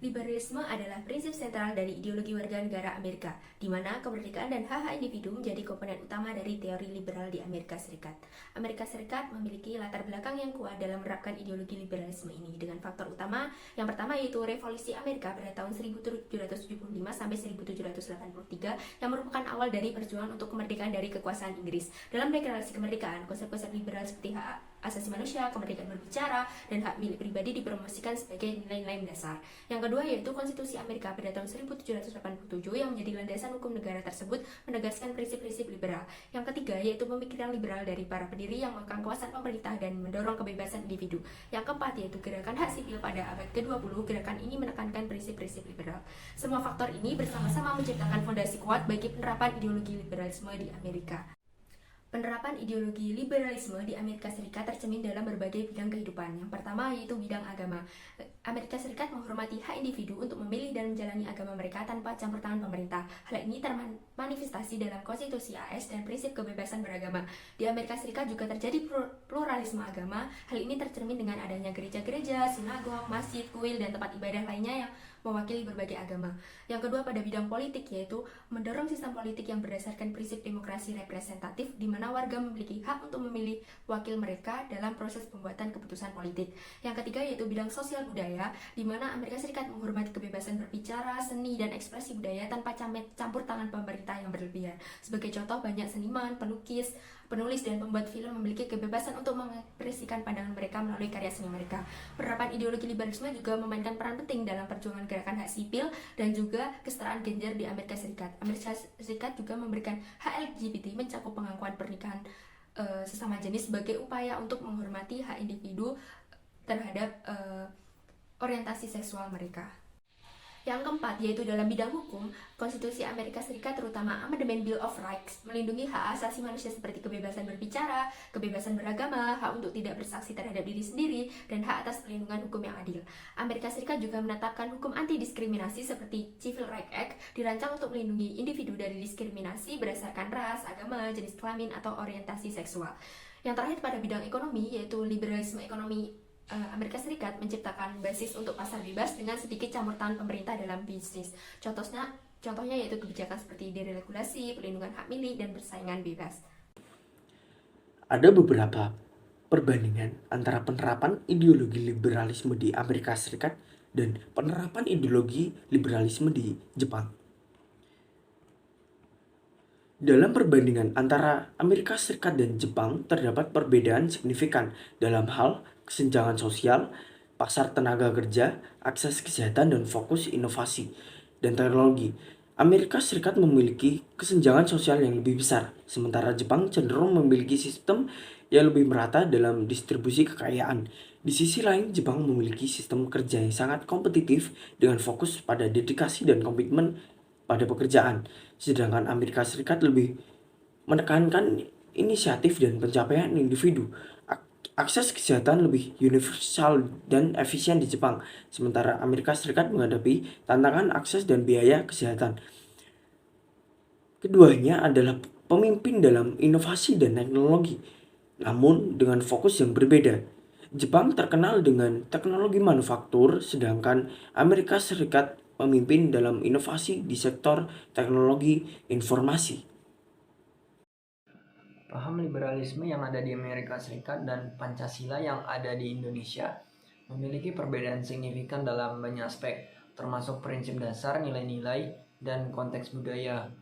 Liberalisme adalah prinsip sentral dari ideologi warga negara Amerika, di mana kemerdekaan dan hak-hak individu menjadi komponen utama dari teori liberal di Amerika Serikat. Amerika Serikat memiliki latar belakang yang kuat dalam menerapkan ideologi liberalisme ini dengan faktor utama. Yang pertama yaitu Revolusi Amerika pada tahun 1775 sampai 1783 yang merupakan awal dari perjuangan untuk kemerdekaan dari kekuasaan Inggris. Dalam deklarasi kemerdekaan, konsep-konsep liberal seperti hak asasi manusia, kemerdekaan berbicara, dan hak milik pribadi dipromosikan sebagai nilai-nilai dasar. Yang kedua yaitu Konstitusi Amerika pada tahun 1787 yang menjadi landasan hukum negara tersebut menegaskan prinsip-prinsip liberal. Yang ketiga yaitu pemikiran liberal dari para pendiri yang mengekang kuasa pemerintah dan mendorong kebebasan individu. Yang keempat yaitu gerakan hak sipil pada abad ke-20. Gerakan ini menekankan prinsip-prinsip liberal. Semua faktor ini bersama-sama menciptakan fondasi kuat bagi penerapan ideologi liberalisme di Amerika. Penerapan ideologi liberalisme di Amerika Serikat tercermin dalam berbagai bidang kehidupan. Yang pertama yaitu bidang agama. Amerika Serikat menghormati hak individu untuk memilih dan menjalani agama mereka tanpa campur tangan pemerintah. Hal ini termanifestasi dalam konstitusi AS dan prinsip kebebasan beragama. Di Amerika Serikat juga terjadi pluralisme agama. Hal ini tercermin dengan adanya gereja-gereja, sinagog, masjid, kuil, dan tempat ibadah lainnya yang mewakili berbagai agama. Yang kedua pada bidang politik yaitu mendorong sistem politik yang berdasarkan prinsip demokrasi representatif di mana warga memiliki hak untuk memilih wakil mereka dalam proses pembuatan keputusan politik. Yang ketiga yaitu bidang sosial budaya di mana Amerika Serikat menghormati kebebasan berbicara, seni, dan ekspresi budaya tanpa campur tangan pemerintah yang berlebihan. Sebagai contoh, banyak seniman, pelukis, penulis, dan pembuat film memiliki kebebasan untuk mengekspresikan pandangan mereka melalui karya seni mereka. Penerapan ideologi liberalisme juga memainkan peran penting dalam perjuangan gerakan hak sipil dan juga kesetaraan gender di Amerika Serikat. Amerika Serikat juga memberikan hak LGBT mencakup pengakuan pernikahan sesama jenis sebagai upaya untuk menghormati hak individu terhadap orientasi seksual mereka. Yang keempat, yaitu dalam bidang hukum, Konstitusi Amerika Serikat terutama Amandemen Bill of Rights melindungi hak asasi manusia seperti kebebasan berbicara, kebebasan beragama, hak untuk tidak bersaksi terhadap diri sendiri, dan hak atas perlindungan hukum yang adil. Amerika Serikat juga menetapkan hukum anti-diskriminasi seperti Civil Rights Act dirancang untuk melindungi individu dari diskriminasi berdasarkan ras, agama, jenis kelamin, atau orientasi seksual. Yang terakhir pada bidang ekonomi, yaitu liberalisme ekonomi Amerika Serikat menciptakan basis untuk pasar bebas dengan sedikit campur tangan pemerintah dalam bisnis. Contohnya yaitu kebijakan seperti deregulasi, perlindungan hak milik, dan persaingan bebas. Ada beberapa perbandingan antara penerapan ideologi liberalisme di Amerika Serikat dan penerapan ideologi liberalisme di Jepang. Dalam perbandingan antara Amerika Serikat dan Jepang, terdapat perbedaan signifikan dalam hal kesenjangan sosial, pasar tenaga kerja, akses kesehatan, dan fokus inovasi dan teknologi. Amerika Serikat memiliki kesenjangan sosial yang lebih besar, sementara Jepang cenderung memiliki sistem yang lebih merata dalam distribusi kekayaan. Di sisi lain, Jepang memiliki sistem kerja yang sangat kompetitif dengan fokus pada dedikasi dan komitmen pada pekerjaan, sedangkan Amerika Serikat lebih menekankan inisiatif dan pencapaian individu. Akses kesehatan lebih universal dan efisien di Jepang, sementara Amerika Serikat menghadapi tantangan akses dan biaya kesehatan. Keduanya adalah pemimpin dalam inovasi dan teknologi, namun dengan fokus yang berbeda. Jepang terkenal dengan teknologi manufaktur, sedangkan Amerika Serikat memimpin dalam inovasi di sektor teknologi informasi. Paham liberalisme yang ada di Amerika Serikat dan Pancasila yang ada di Indonesia memiliki perbedaan signifikan dalam banyak aspek, termasuk prinsip dasar, nilai-nilai, dan konteks budaya.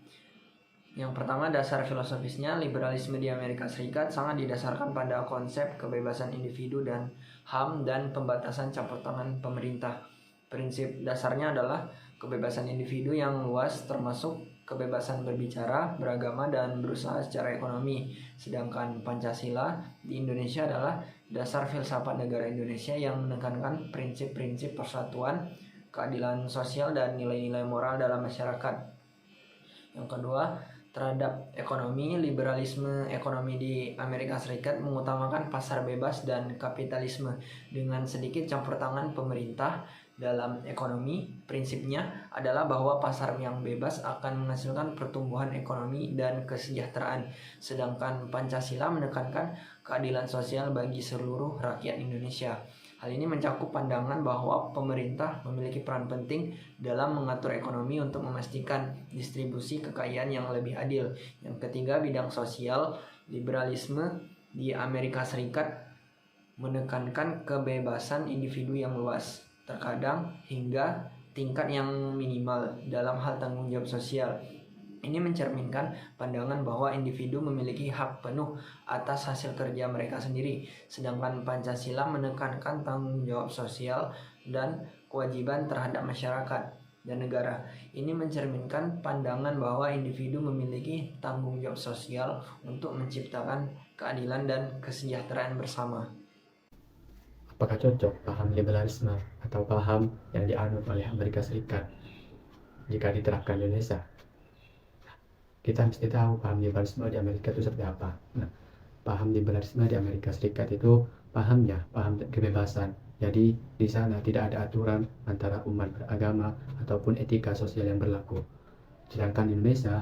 Yang pertama, dasar filosofisnya, liberalisme di Amerika Serikat sangat didasarkan pada konsep kebebasan individu dan HAM dan pembatasan campur tangan pemerintah. Prinsip dasarnya adalah kebebasan individu yang luas, termasuk kebebasan berbicara, beragama, dan berusaha secara ekonomi. Sedangkan Pancasila di Indonesia adalah dasar filsafat negara Indonesia yang menekankan prinsip-prinsip persatuan, keadilan sosial, dan nilai-nilai moral dalam masyarakat. Yang kedua, terhadap ekonomi, liberalisme ekonomi di Amerika Serikat mengutamakan pasar bebas dan kapitalisme dengan sedikit campur tangan pemerintah dalam ekonomi. Prinsipnya adalah bahwa pasar yang bebas akan menghasilkan pertumbuhan ekonomi dan kesejahteraan, sedangkan Pancasila menekankan keadilan sosial bagi seluruh rakyat Indonesia. Hal ini mencakup pandangan bahwa pemerintah memiliki peran penting dalam mengatur ekonomi untuk memastikan distribusi kekayaan yang lebih adil. Yang ketiga, bidang sosial. Liberalisme di Amerika Serikat menekankan kebebasan individu yang luas, terkadang hingga tingkat yang minimal dalam hal tanggung jawab sosial. Ini mencerminkan pandangan bahwa individu memiliki hak penuh atas hasil kerja mereka sendiri, sedangkan Pancasila menekankan tanggung jawab sosial dan kewajiban terhadap masyarakat dan negara. Ini mencerminkan pandangan bahwa individu memiliki tanggung jawab sosial untuk menciptakan keadilan dan kesejahteraan bersama. Apakah cocok paham liberalisme atau paham yang dianut oleh Amerika Serikat jika diterapkan di Indonesia? Kita mesti tahu paham liberalisme di Amerika itu seperti apa. Nah, paham liberalisme di Amerika Serikat itu paham kebebasan. Jadi di sana tidak ada aturan antara umat beragama ataupun etika sosial yang berlaku. Sedangkan di Indonesia,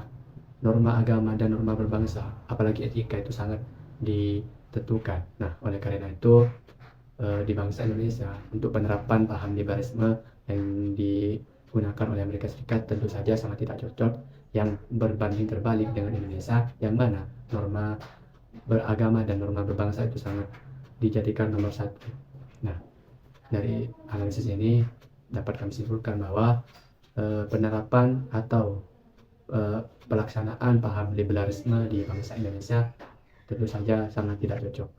norma agama dan norma berbangsa, apalagi etika itu sangat ditentukan. Nah, oleh karena itu di bangsa Indonesia untuk penerapan paham liberalisme yang digunakan oleh Amerika Serikat tentu saja sangat tidak cocok, yang berbanding terbalik dengan Indonesia, yang mana norma beragama dan norma berbangsa itu sangat dijadikan nomor satu. Nah, dari analisis ini dapat kami simpulkan bahwa penerapan atau pelaksanaan paham liberalisme di bangsa Indonesia tentu saja sangat tidak cocok.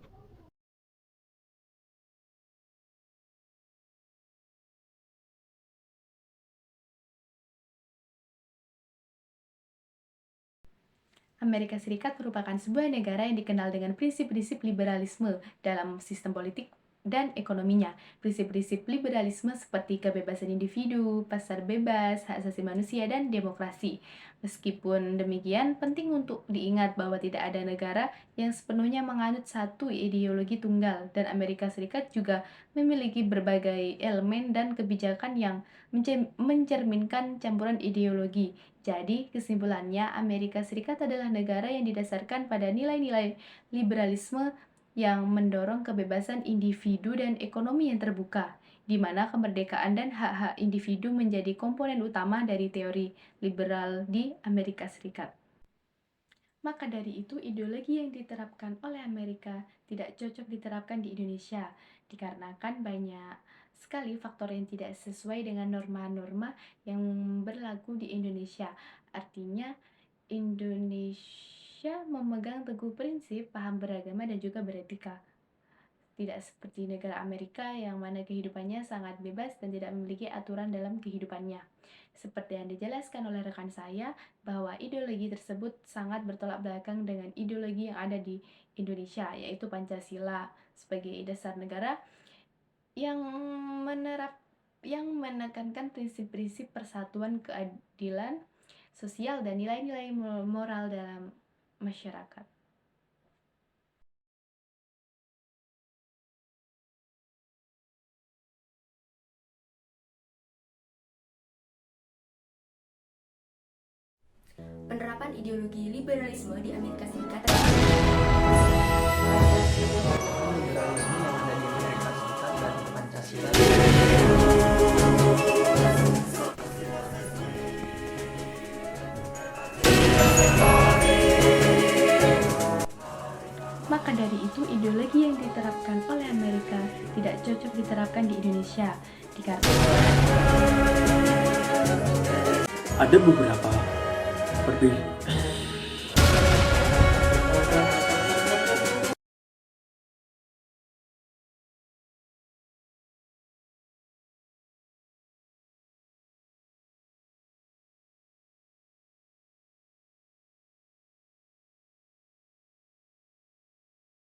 Amerika Serikat merupakan sebuah negara yang dikenal dengan prinsip-prinsip liberalisme dalam sistem politik dan ekonominya. Prinsip-prinsip liberalisme seperti kebebasan individu, pasar bebas, hak asasi manusia, dan demokrasi. Meskipun demikian, penting untuk diingat bahwa tidak ada negara yang sepenuhnya menganut satu ideologi tunggal, dan Amerika Serikat juga memiliki berbagai elemen dan kebijakan yang mencerminkan campuran ideologi. Jadi, kesimpulannya, Amerika Serikat adalah negara yang didasarkan pada nilai-nilai liberalisme yang mendorong kebebasan individu dan ekonomi yang terbuka, di mana kemerdekaan dan hak-hak individu menjadi komponen utama dari teori liberal di Amerika Serikat. Maka dari itu, ideologi yang diterapkan oleh Amerika tidak cocok diterapkan di Indonesia, dikarenakan banyak sekali faktor yang tidak sesuai dengan norma-norma yang berlaku di Indonesia. Artinya, Indonesia memegang teguh prinsip paham beragama dan juga beretika. Tidak seperti negara Amerika yang mana kehidupannya sangat bebas dan tidak memiliki aturan dalam kehidupannya. Seperti yang dijelaskan oleh rekan saya, bahwa ideologi tersebut sangat bertolak belakang dengan ideologi yang ada di Indonesia, yaitu Pancasila sebagai dasar negara yang menekankan prinsip-prinsip persatuan, keadilan sosial, dan nilai-nilai moral dalam masyarakat. Penerapan ideologi liberalisme di Amerika Serikat Liberalisme yang ada di Amerika Serikat dan Pancasila. Maka dari itu, ideologi yang diterapkan oleh Amerika tidak cocok diterapkan di Indonesia, dikarenakan Ada beberapa perbedaan